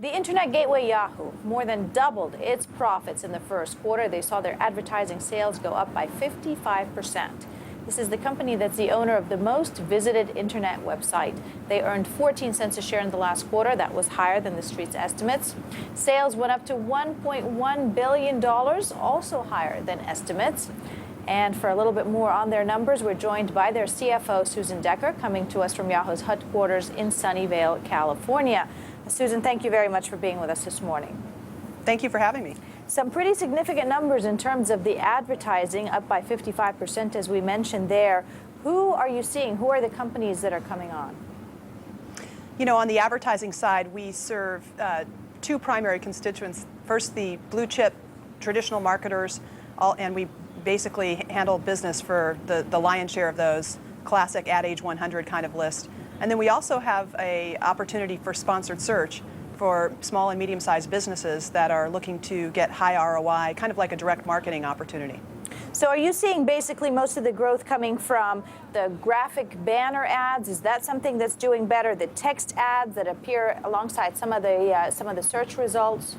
The internet gateway Yahoo more than doubled its profits in the first quarter. They saw their advertising sales go up by 55%. This is the company that's the owner of the most visited internet website. They earned 14 cents a share in the last quarter. That was higher than the street's estimates. Sales went up to $1.1 billion, also higher than estimates. And for a little bit more on their numbers, we're joined by their CFO, Susan Decker, coming to us from Yahoo's headquarters in Sunnyvale, California. Susan, thank you very much for being with us this morning. Thank you for having me. Some pretty significant numbers in terms of the advertising, up by 55%, as we mentioned there. Who are you seeing? Who are the companies that are coming on? You know, on the advertising side, we serve two primary constituents. First, the blue chip traditional marketers, and we basically handle business for the lion's share of those, classic Ad Age 100 kind of list. And then we also have an opportunity for sponsored search for small and medium-sized businesses that are looking to get high ROI, kind of like a direct marketing opportunity. So are you seeing basically most of the growth coming from the graphic banner ads? Is that something that's doing better? The text ads that appear alongside some of the search results?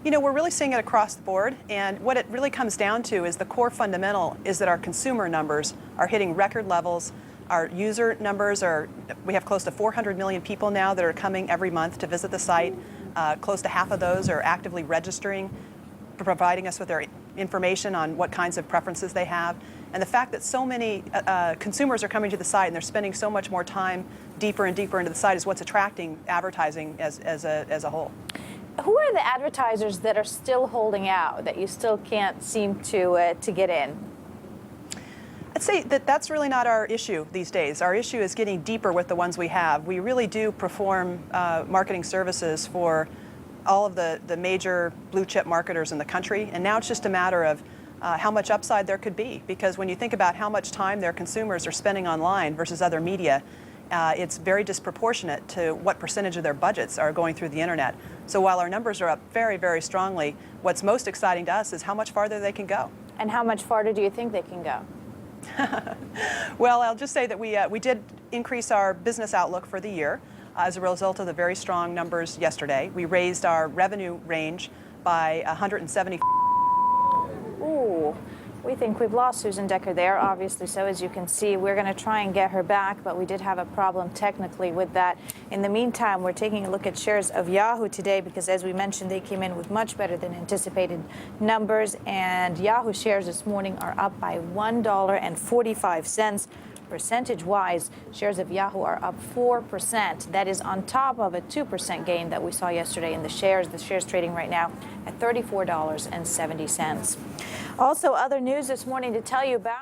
You know, we're really seeing it across the board, and what it really comes down to is the core fundamental is that our consumer numbers are hitting record levels. Our user numbers we have close to 400 million people now that are coming every month to visit the site. Close to half of those are actively registering, providing us with their information on what kinds of preferences they have. And the fact that so many consumers are coming to the site and they're spending so much more time deeper and deeper into the site is what's attracting advertising as a whole. Who are the advertisers that are still holding out, that you still can't seem to get in? I'd say that that's really not our issue these days. Our issue is getting deeper with the ones we have. We really do perform marketing services for all of the major blue chip marketers in the country, and now it's just a matter of how much upside there could be, because when you think about how much time their consumers are spending online versus other media, it's very disproportionate to what percentage of their budgets are going through the internet. So while our numbers are up very, very strongly, what's most exciting to us is how much farther they can go. And how much farther do you think they can go? Well, I'll just say that we did increase our business outlook for the year as a result of the very strong numbers yesterday. We raised our revenue range by 170. Ooh, we think we've lost Susan Decker there, obviously. So as you can see, we're going to try and get her back, but we did have a problem technically with that. In the meantime, we're taking a look at shares of Yahoo today because, as we mentioned, they came in with much better than anticipated numbers, and Yahoo shares this morning are up by $1.45. Percentage-wise, shares of Yahoo are up 4%. That is on top of a 2% gain that we saw yesterday in the shares. The shares trading right now at $34.70. Also, other news this morning to tell you about.